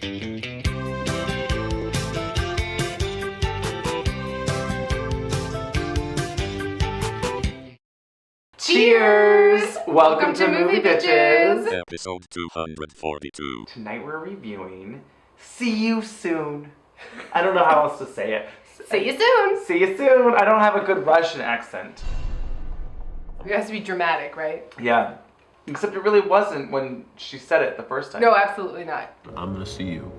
Cheers! Welcome to Movie Bitches! Episode 242. Tonight we're reviewing See You Soon. I don't know how else to say it. See you soon! See you soon! I don't have a good Russian accent. It has to be dramatic, right? Yeah. Except it really wasn't when she said it the first time. No, absolutely not. I'm gonna see you.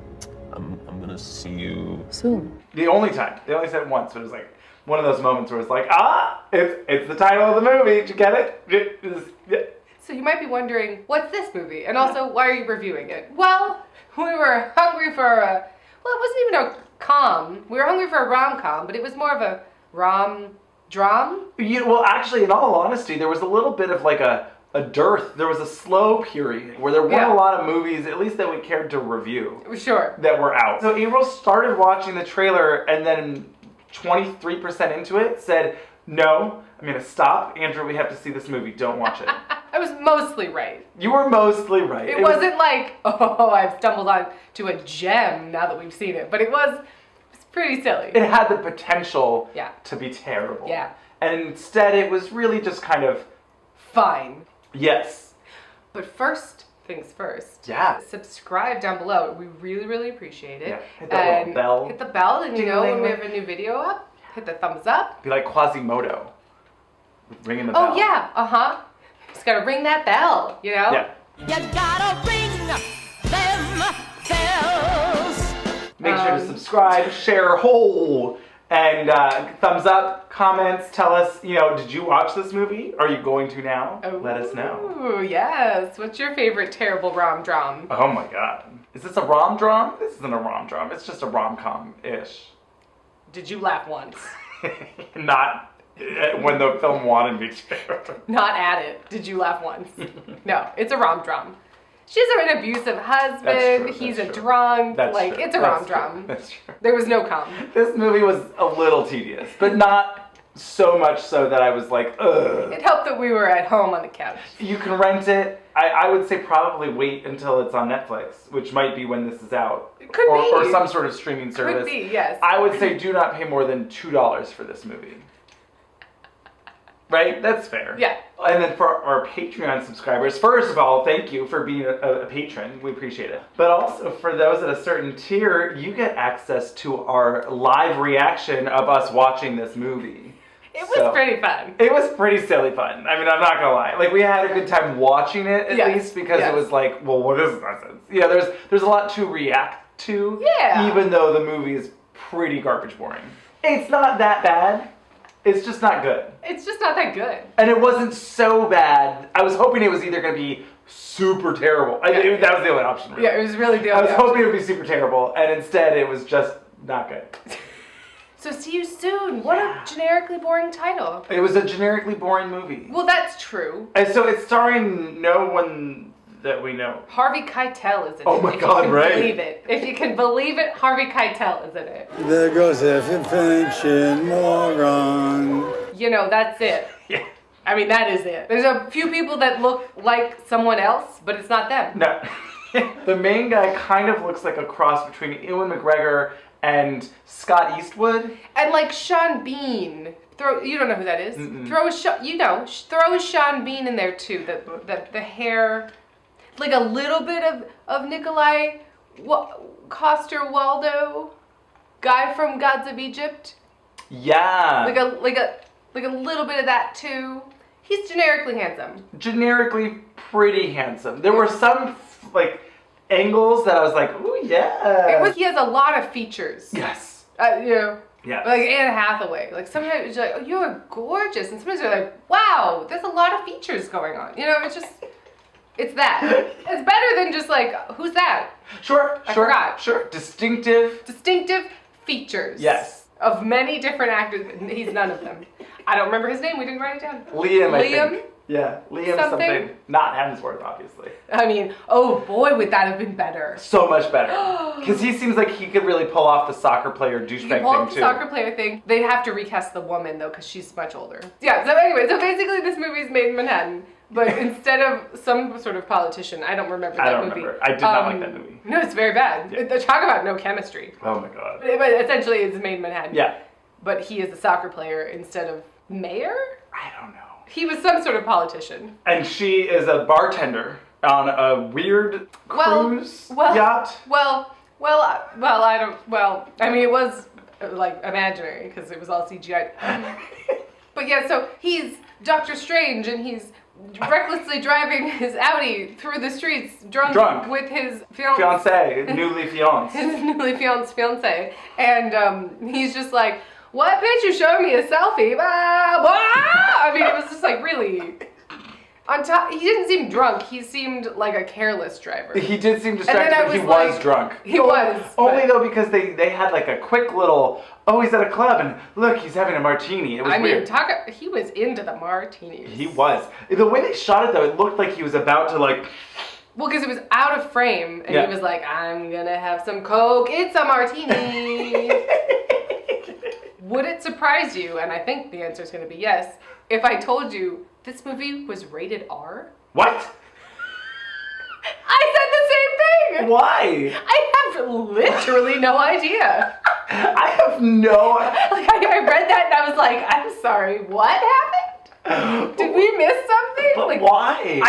I'm gonna see you Soon. The only time. They only said it once, but it was like one of those moments where it's like, it's the title of the movie. Did you get it? So you might be wondering, what's this movie? And also, why are you reviewing it? Well, we were hungry for it wasn't even a com. We were hungry for a rom-com, but it was more of a rom-dram. Well, actually, in all honesty, there was a little bit of like a dearth. There was a slow period where there weren't a lot of movies, at least that we cared to review. Sure. That were out. So Avaryl started watching the trailer and then 23% into it said, no, I'm going to stop. Andrew, we have to see this movie. Don't watch it. I was mostly right. You were mostly right. It wasn't like, oh, I've stumbled on to a gem now that we've seen it. But it was pretty silly. It had the potential to be terrible. Yeah. And instead it was really just kind of fine. Yes. But first things first. Yeah. Subscribe down below. We really, really appreciate it. Yeah. Hit that little bell. Hit the bell, and when we have a new video up, hit the thumbs up. Be like Quasimodo. Ringing the bell. Oh yeah, Just gotta ring that bell, Yeah. You gotta ring them bells. Make sure to subscribe, share, and thumbs up, comments, tell us, did you watch this movie? Are you going to now? Let us know. Ooh, yes. What's your favorite terrible rom-dram? Oh my god. Is this a rom-dram? This isn't a rom-dram. It's just a rom-com-ish. Did you laugh once? Not when the film wanted me to. Not at it. Did you laugh once? No, it's a rom-dram. She's an abusive husband. He's a drunk. It's a rom-dram. That's true. There was no cum. This movie was a little tedious, but not so much so that I was like, ugh. It helped that we were at home on the couch. You can rent it. I would say probably wait until it's on Netflix, which might be when this is out. It could be. Or some sort of streaming service. Could be, yes. I would say do not pay more than $2 for this movie. Right? That's fair. Yeah. And then for our Patreon subscribers, first of all, thank you for being a patron. We appreciate it. But also for those at a certain tier, you get access to our live reaction of us watching this movie. It was pretty fun. It was pretty silly fun. I mean, I'm not gonna lie. Like, we had a good time watching it at least because it was like, well, what is nonsense? There's a lot to react to. Yeah. Even though the movie is pretty garbage boring. It's not that bad. It's just not good. It's just not that good. And it wasn't so bad. I was hoping it was either going to be super terrible. That was the only option. Really. Yeah, it was really the only option. I was hoping it would be super terrible, and instead it was just not good. So See You Soon. What a generically boring title. It was a generically boring movie. Well, that's true. And so it's starring no one that we know. Harvey Keitel is in it. Oh my God, right. Believe it. If you can believe it, Harvey Keitel is in it. There goes F invention, moron. That's it. Yeah. I mean, that is it. There's a few people that look like someone else, but it's not them. No. The main guy kind of looks like a cross between Ewan McGregor and Scott Eastwood. And like Sean Bean. You don't know who that is. Mm-mm. Throw Sean Bean in there too. The hair, like a little bit of Nikolai Coster-Waldau, guy from Gods of Egypt. Yeah. Like a little bit of that too. He's generically handsome. Generically pretty handsome. There were some angles that I was like, ooh yeah. He has a lot of features. Yes. Yeah. Like Anne Hathaway. Like sometimes you're like, oh, you're gorgeous, and sometimes you're like, wow, there's a lot of features going on. It's that. It's better than just like, who's that? Sure. I forgot. Sure. Distinctive features. Yes. Of many different actors. He's none of them. I don't remember his name. We didn't write it down. Liam, I think. Yeah, Liam something. Not Hemsworth, obviously. I mean, oh boy, would that have been better. So much better. Because he seems like he could really pull off the soccer player douchebag thing, too. Pull off the soccer player thing. They'd have to recast the woman, though, because she's much older. Yeah, so anyway, so basically this movie's made in Manhattan. But instead of some sort of politician, I don't remember that movie. I don't remember. I did not like that movie. No, it's very bad. Yeah. They talk about no chemistry. Oh my god. But essentially, it's made in Manhattan. Yeah. But he is a soccer player instead of mayor? I don't know. He was some sort of politician. And she is a bartender on a weird cruise yacht. I mean, it was like imaginary because it was all CGI. But yeah, so he's Doctor Strange and he's recklessly driving his Audi through the streets drunk. With his Newly fiancé. His newly fiancé. And he's just like, what bitch, you showing me a selfie? I mean, it was just like really... On top, he didn't seem drunk. He seemed like a careless driver. He did seem distracted, but he was drunk. He was. Only though because they had like a quick little, oh, he's at a club and look, he's having a martini. It was weird. He was into the martinis. He was. The way they shot it though, it looked like he was about to like... Well, because it was out of frame and he was like, I'm gonna have some Coke. It's a martini. Would it surprise you, and I think the answer is going to be yes, if I told you this movie was rated R? What? I said the same thing! Why? I have literally no idea. I have no... Like, I read that and I was like, I'm sorry, what happened? Did we miss something? But like, why?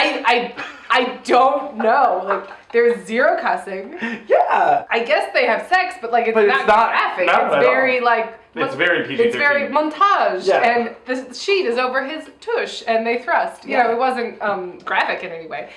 I don't know. Like, there's zero cussing. Yeah. I guess they have sex, but like it's not graphic. Not it's very all. like It's very PG-13. It's very montage, Yeah. and the sheet is over his tush, and they thrust. You know, it wasn't graphic in any way.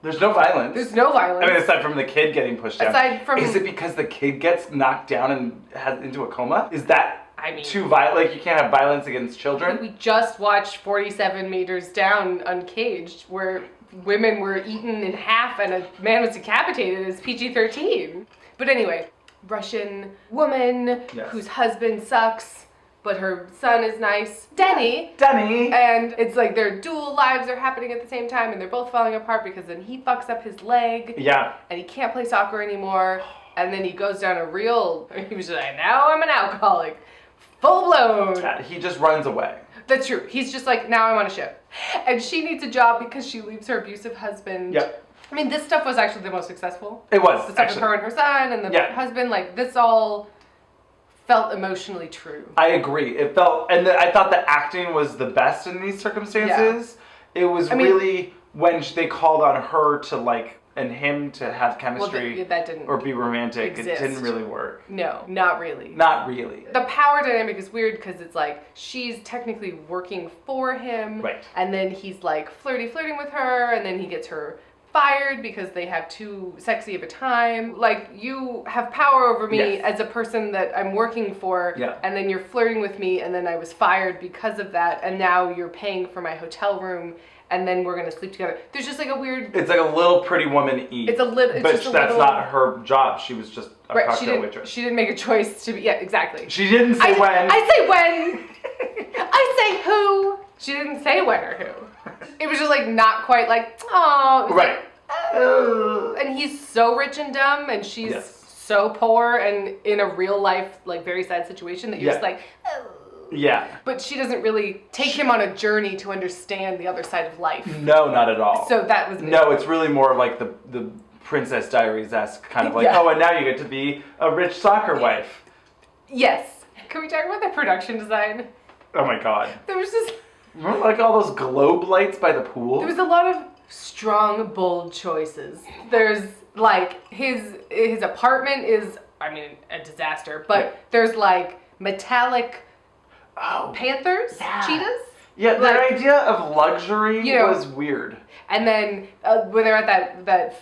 There's no violence. There's no violence. I mean, aside from the kid getting pushed down. Aside from... Is it because the kid gets knocked down and has into a coma? Is that too violent? Like, you can't have violence against children? We just watched 47 Meters Down Uncaged, where women were eaten in half and a man was decapitated as PG-13. But anyway, Russian woman whose husband sucks, but her son is nice. Denny. And it's like their dual lives are happening at the same time and they're both falling apart because then he fucks up his leg. Yeah. And he can't play soccer anymore. And then he goes down he was just like, now I'm an alcoholic. Full blown. Yeah, he just runs away. That's true. He's just like, now I'm on a ship. And she needs a job because she leaves her abusive husband. Yep. I mean, this stuff was actually the most successful. It was, the stuff with her and her son and the husband. Like, this all felt emotionally true. I agree. It felt, and I thought the acting was the best in these circumstances. Yeah. It was really when they called on her to like, and him to have chemistry that didn't or be romantic. exist. It didn't really work. No, not really. Not really. The power dynamic is weird because it's like she's technically working for him. Right. And then he's like flirting with her and then he gets her fired because they have too sexy of a time. Like, you have power over me as a person that I'm working for, and then you're flirting with me and then I was fired because of that and now you're paying for my hotel room and then we're gonna sleep together. There's just like a weird... It's like a little Pretty Woman Eve. It's a little... But that's not her job. She was just a cocktail waitress. She didn't make a choice to be... Yeah, exactly. She didn't say when. I say when. I say who. She didn't say when or who. It was just like not quite like, oh. Right. Like, oh. And he's so rich and dumb and she's so poor and in a real life, like very sad situation that you're just like, oh. Yeah. But she doesn't really take him on a journey to understand the other side of life. No, not at all. So that was... No, it's really more like the Princess Diaries-esque kind of like, oh, and now you get to be a rich soccer wife. Yes. Can we talk about the production design? Oh my god. There was just... Remember like all those globe lights by the pool? There was a lot of strong, bold choices. There's like, his apartment is, I mean, a disaster, but there's like metallic... panthers? Cheetahs? Yeah, their idea of luxury was weird. And then when they're at that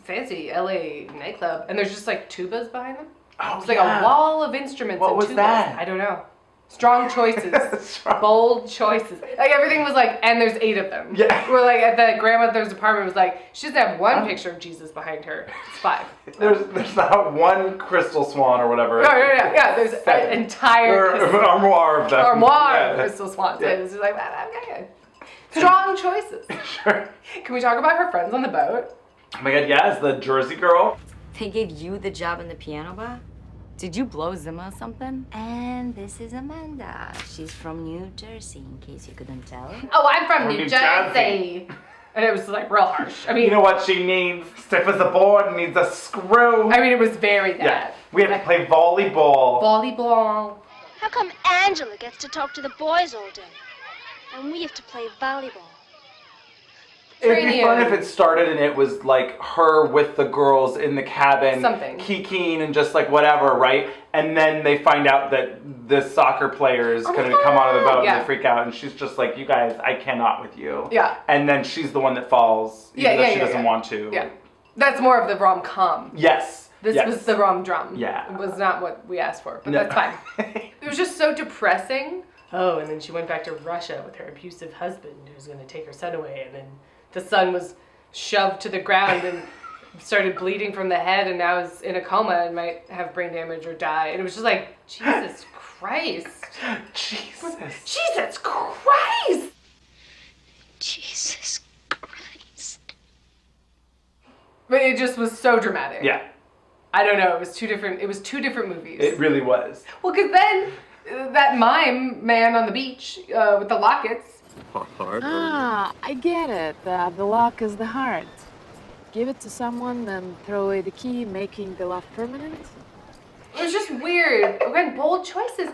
fancy LA nightclub, and there's just like tubas behind them. Oh, it's like a wall of instruments and tubas. What was that? I don't know. Strong choices. Bold choices. Like everything was like, and there's 8 of them. Yeah. We're like at the grandmother's apartment was like, she doesn't have one picture of Jesus behind her. It's 5. There's not one crystal swan or whatever. No. Yeah, there's an entire armoire of them. Armoire of crystal swans. Yeah. It's just like, okay. Strong choices. Sure. Can we talk about her friends on the boat? Oh my god, yes, the Jersey girl. They gave you the job in the piano bar? Did you blow Zima or something? And this is Amanda. She's from New Jersey, in case you couldn't tell. Oh, I'm from New New Jersey. Jersey. And it was like real harsh. I mean, You know what she needs? Stiff as a board, needs a screw. I mean, it was very bad. Yeah, we had to play volleyball. Volleyball. How come Angela gets to talk to the boys all day? And we have to play volleyball. It'd be fun if it started and it was like her with the girls in the cabin, Something. kikiing and just like whatever, right? And then they find out that the soccer player is going to come onto the boat and they freak out, and she's just like, "You guys, I cannot with you." Yeah. And then she's the one that falls, even though she doesn't want to. Yeah. That's more of the rom-com. Yes. This was the rom-dram. Yeah. It was not what we asked for, but No. that's fine. It was just so depressing. Oh, and then she went back to Russia with her abusive husband who was going to take her son away, and then the son was shoved to the ground and started bleeding from the head, and now is in a coma and might have brain damage or die. And it was just like, Jesus Christ. Jesus. Jesus Christ! Jesus Christ. But it just was so dramatic. Yeah, I don't know. It was two different movies. it really was. Well, because then that mime man on the beach with the lockets. Hard. Ah, I get it. The lock is the heart. Give it to someone, then throw away the key, making the lock permanent. It was just weird. Again, bold choices.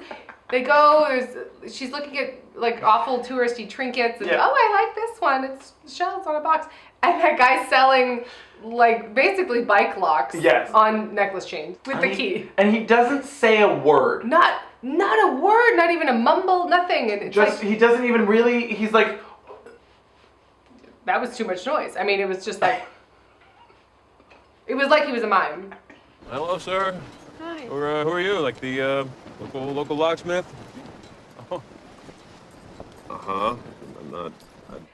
They go, she's looking at like awful touristy trinkets, and oh, I like this one. It's shells on a box. And that guy's selling like basically bike locks on necklace chains with the key. And he doesn't say a word. Not a word, not even a mumble, nothing. And it's Just like, he doesn't even really. He's like, that was too much noise. I mean, it was just like, it was like he was a mime. Hello, sir. Hi. Or who are you? Like the local locksmith? Oh. I'm not.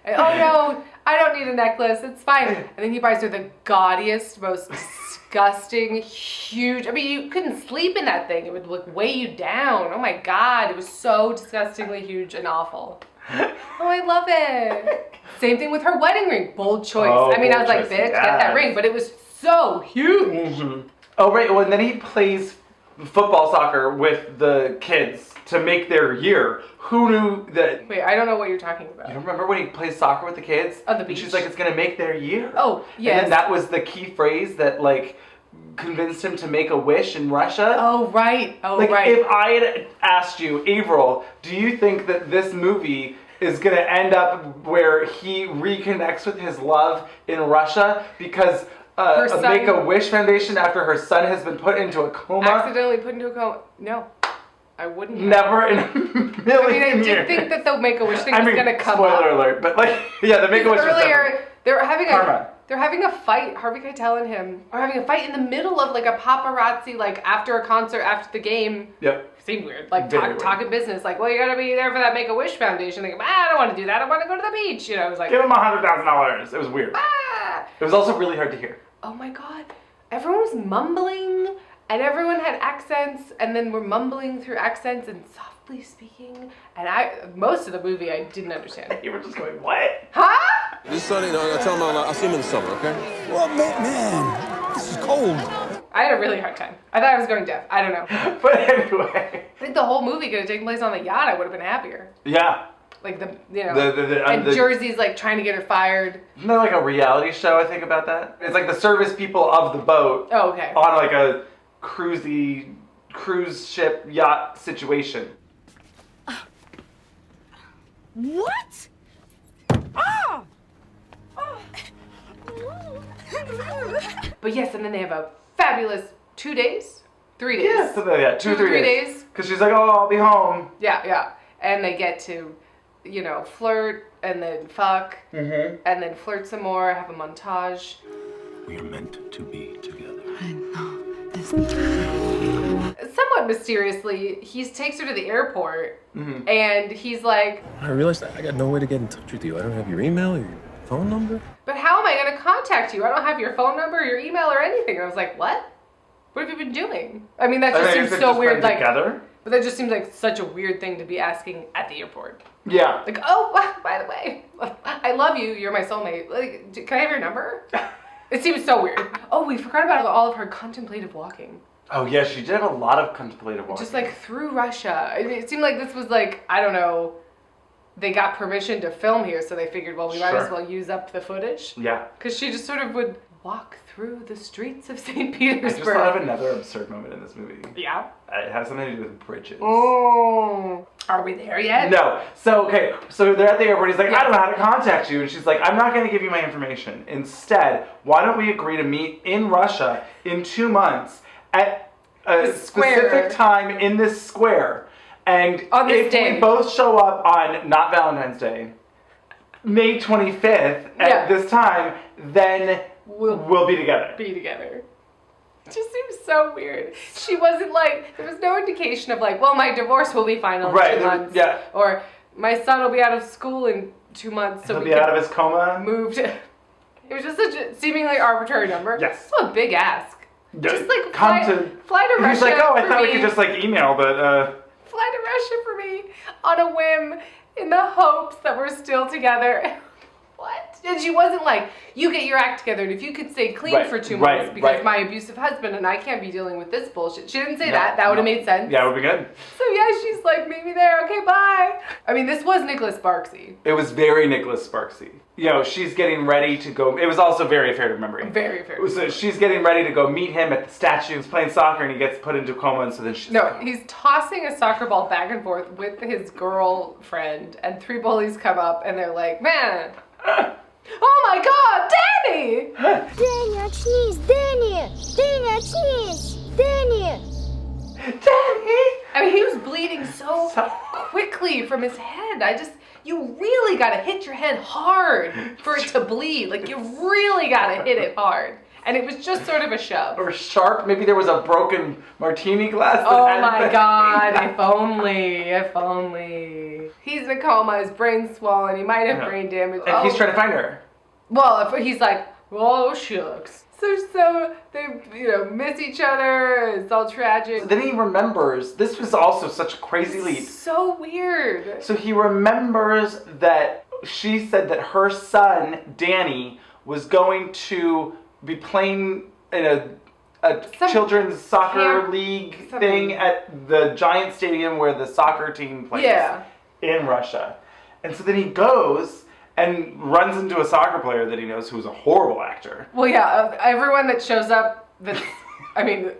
And, oh no, I don't need a necklace. It's fine. And then he buys her the gaudiest, most disgusting, huge. I mean, you couldn't sleep in that thing. It would like weigh you down. Oh my God, it was so disgustingly huge and awful. Oh, I love it. Same thing with her wedding ring. Bold choice. Oh, I mean, I was bold like, choice, bitch, get that ring. But it was so huge. Mm-hmm. Oh right. Well, and then he plays football, soccer with the kids to make their year. Who knew that? Wait, I don't know what you're talking about. You remember when he plays soccer with the kids? On the beach. And she's like, it's gonna make their year. Oh, yes. And then that was the key phrase that like convinced him to make a wish in Russia. Oh right. Oh like, right. if I had asked you, Avaryl, do you think that this movie is going to end up where he reconnects with his love in Russia because a Make-A-Wish Foundation after her son has been put into a coma? Accidentally put into a coma. No, I wouldn't. Never in a million I mean, I years. did think that the Make-A-Wish thing was going to come spoiler up. alert, but like, yeah, the Make-A-Wish was Earlier, they're Karma. having a fight. Harvey Keitel and him are having a fight in the middle of like a paparazzi, like after a concert, after the game. Yep. Seemed weird. Like Very weird. talking business. Like, well, you gotta be there for that Make-A-Wish Foundation. Like, I don't want to do that. I want to go to the beach. You know, it was like, Give him $100,000. It was weird. ah. It was also really hard to hear. Oh my God. Everyone was mumbling, and everyone had accents, and then we're mumbling through accents and softly speaking. And most of the movie I didn't understand. You were just going, what? Huh? This Sunday, I'll tell him I'll see him in the summer, okay? Well, man, this is cold. I had a really hard time. I thought I was going deaf. I don't know. But anyway. I think the whole movie could have taken place on the yacht. I would have been happier. Yeah. Like and the Jersey's like trying to get her fired. Isn't there like a reality show, I think, about that? It's like the service people of the boat Oh, okay. on like a cruise ship yacht situation. What? Ah! But yes, and then they have a fabulous 3 days. Yeah, something like that. 2 or 3 3 days. days. Because she's like, oh, I'll be home. Yeah. And they get to, flirt and then fuck. Mm-hmm. And then flirt some more, have a montage. We are meant to be together. I know. This Somewhat mysteriously, he takes her to the airport and he's like, I realized I got no way to get in touch with you. I don't have your email or your phone number. but how am I going to contact you? I don't have your phone number, your email, or anything. And I was like, what? What have you been doing? I mean, that just seems so weird. Like, together? but that just seems like such a weird thing to be asking at the airport. Yeah. Like, oh, by the way, I love you. You're my soulmate. Like, can I have your number? It seems so weird. Oh, we forgot about all of her contemplative walking. Oh yeah, she did have a lot of contemplative walking. Just like through Russia. I mean, it seemed like this was like, I don't know, they got permission to film here, so they figured, well, we might as well use up the footage. Yeah. Because she just sort of would walk through the streets of St. I Petersburg. just thought of another absurd moment in this movie. Yeah. It has something to do with bridges. Oh. Are we there yet? No. So, okay. So they're at the airport. He's like, I don't know how to contact you. And she's like, I'm not going to give you my information. Instead, why don't we agree to meet in Russia in 2 months at a specific time in this square. And on this if day. we both show up on, not Valentine's Day, May 25th at this time, then we'll be together. Be together. It just seems so weird. She wasn't like, there was no indication of like, well, my divorce will be final in 2 months. Yeah. Or my son will be out of school in 2 months. So He'll be out of his coma. Move to. It was just such a seemingly arbitrary number. Yes. It's a big ask. Just like fly to Russia. He's like, oh, I thought me. we could just like email, but Fly to Russia for me on a whim in the hopes that we're still together. What? And she wasn't like, you get your act together, and if you could stay clean for 2 months because my abusive husband and I can't be dealing with this bullshit. She didn't say that. That would have made sense. Yeah, it would be good. So yeah, she's like, meet me there. Okay, bye. I mean, this was Nicholas Sparksy. It was very Nicholas Sparksy. You know, she's getting ready to go. It was also very Affair to Memory. Very Affair. So she's getting ready to go meet him at the statue. He's playing soccer and he gets put into a coma, and so then she's he's tossing a soccer ball back and forth with his girlfriend, and 3 bullies come up and they're like, man. Oh my God, Danny! Danny, очнись, Danny! Danny, очнись! Danny! Danny! I mean, he was bleeding so quickly from his head. You really gotta hit your head hard for it to bleed. Like, you really gotta hit it hard. And it was just sort of a shove. Or sharp. Maybe there was a broken martini glass. Oh my God, if only. He's in a coma, his brain's swollen, he might have brain damage. And he's trying to find her. Well, he's like, oh shucks. So they, miss each other, it's all tragic. Then he remembers, this was also such a crazy leap. So weird. So he remembers that she said that her son, Danny, was going to be playing in a children's soccer league thing at the giant stadium where the soccer team plays in Russia. And so then he goes and runs into a soccer player that he knows who's a horrible actor. Well, yeah, everyone that shows up, I mean,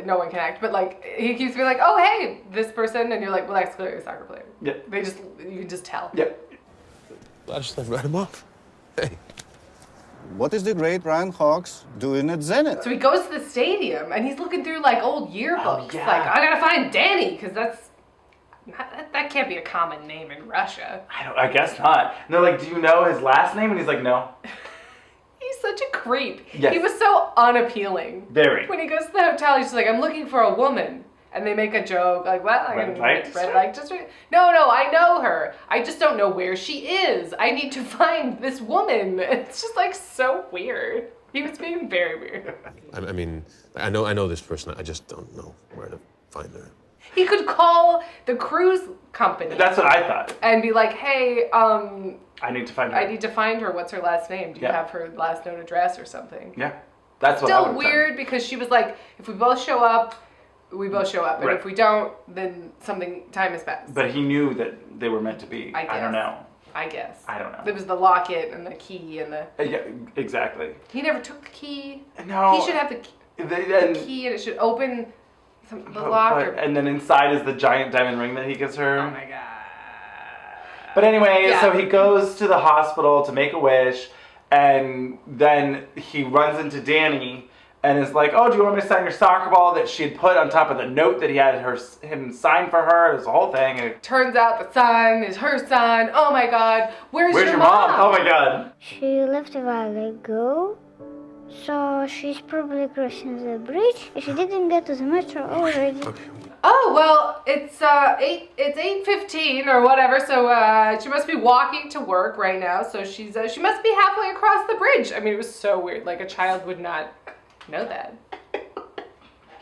no one can act, but like, he keeps being like, oh, hey, this person, and you're like, well, that's clearly a soccer player. Yeah. You can just tell. Yeah. I just write him off. Hey. What is the great Ryan Hawks doing at Zenit? So he goes to the stadium, and he's looking through like old yearbooks. Oh, yeah. Like, I gotta find Danny, because that can't be a common name in Russia. I guess not. And they're like, do you know his last name? And he's like, no. He's such a creep. Yes. He was so unappealing. Very. When he goes to the hotel, he's just like, I'm looking for a woman. And they make a joke, like, what? Red light district? No, I know her. I just don't know where she is. I need to find this woman. It's just like so weird. He was being very weird. I mean, I know this person. I just don't know where to find her. He could call the cruise company. That's what I thought. And be like, hey, I need to find her. I need to find her. What's her last name? Do you have her last known address or something? Yeah. That's what I would Still have done. weird because she was like, if we both show up, we both show up. And Right. if we don't, then time has passed. But he knew that they were meant to be. I don't know. I guess. I don't know. There was the locket and the key and the... Yeah, exactly. He never took the key. No. He should have the key and it should open the locker. And then inside is the giant diamond ring that he gives her. Oh my God. But anyway, Yeah. so he goes to the hospital to make a wish, and then he runs into Danny and is like, oh, do you want me to sign your soccer ball that she had put on top of the note that he had him sign for her? It was the whole thing. And Turns out the son is her son. Oh my God. Where's your mom? Oh my God. She left a while ago, so she's probably crossing the bridge. She didn't get to the metro already. Oh, well, it's 8:15 or whatever, so she must be walking to work right now, so she must be halfway across the bridge. I mean, it was so weird. Like, a child would not know that.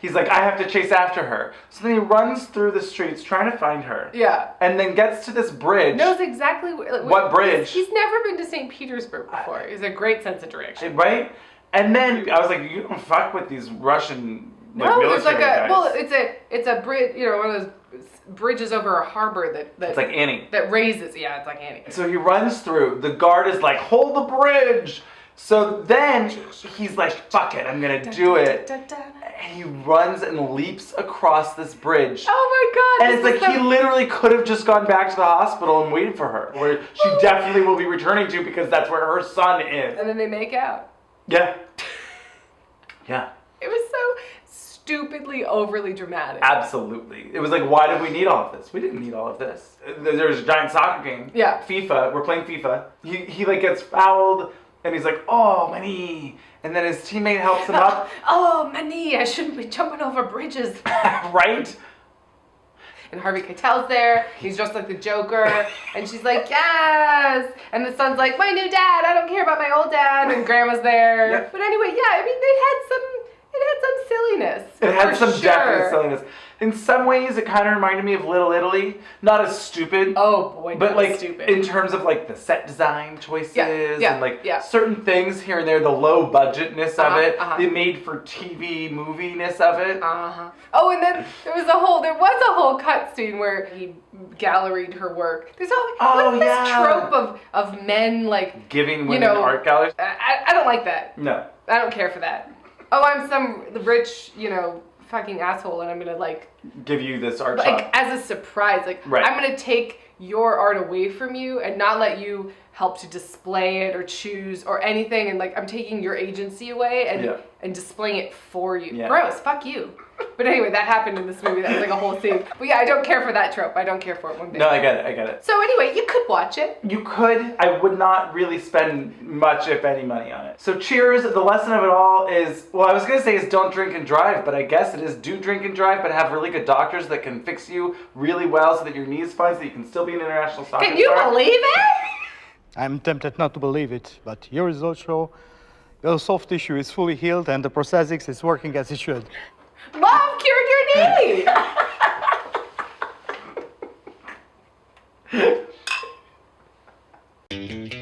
He's like, I have to chase after her. So then he runs through the streets trying to find her. Yeah. And then gets to this bridge. Knows exactly what bridge. He's never been to St. Petersburg before. He has a great sense of direction. Right? And then I was like, you don't fuck with these Russian No, there's like military a guys. it's a bridge, you know, one of those bridges over a harbor that It's like Annie. that raises. Yeah, it's like Annie. So he runs through. The guard is like, hold the bridge. So then he's like, fuck it, I'm gonna do it. And he runs and leaps across this bridge. Oh my god! And it's like he literally could have just gone back to the hospital and waited for her, where she definitely will be returning to because that's where her son is. And then they make out. Yeah. Yeah. It was so stupidly overly dramatic. Absolutely. It was like, why did we need all of this? We didn't need all of this. There's a giant soccer game. Yeah. FIFA. We're playing FIFA. He like gets fouled and he's like, oh, my knee. And then his teammate helps him up. Oh, my knee. I shouldn't be jumping over bridges. Right? And Harvey Keitel's there. He's dressed like the Joker. And she's like, yes. And the son's like, my new dad. I don't care about my old dad. And Grandma's there. Yep. But anyway, yeah, I mean, it had some silliness. It had for some sure. definite silliness. In some ways, it kind of reminded me of Little Italy. Not as stupid. Oh boy, but that like was stupid. in terms of like the set design choices and like yeah. certain things here and there, the low budgetness of it, uh-huh. the made for TV moviness of it. Oh, and then there was a whole cut scene where he galleried her work. There's always this trope of men like giving women art galleries. I don't like that. No. I don't care for that. Oh, I'm some rich, fucking asshole, and I'm gonna like give you this art like shop as a surprise. Like right. I'm gonna take your art away from you and not let you help to display it or choose or anything. And like I'm taking your agency away and displaying it for you. Yeah. Gross. Fuck you. But anyway, that happened in this movie. That was like a whole scene. But yeah, I don't care for that trope. I don't care for it one bit. No, I get it. So anyway, you could watch it. You could. I would not really spend much, if any, money on it. So cheers. The lesson of it all is, well, I was going to say is don't drink and drive, but I guess it is do drink and drive, but have really good doctors that can fix you really well so that your knee's fine, so that you can still be an international soccer star. Can you believe it? I'm tempted not to believe it, but your results show your soft tissue is fully healed and the prosthetics is working as it should. Love cured your knee!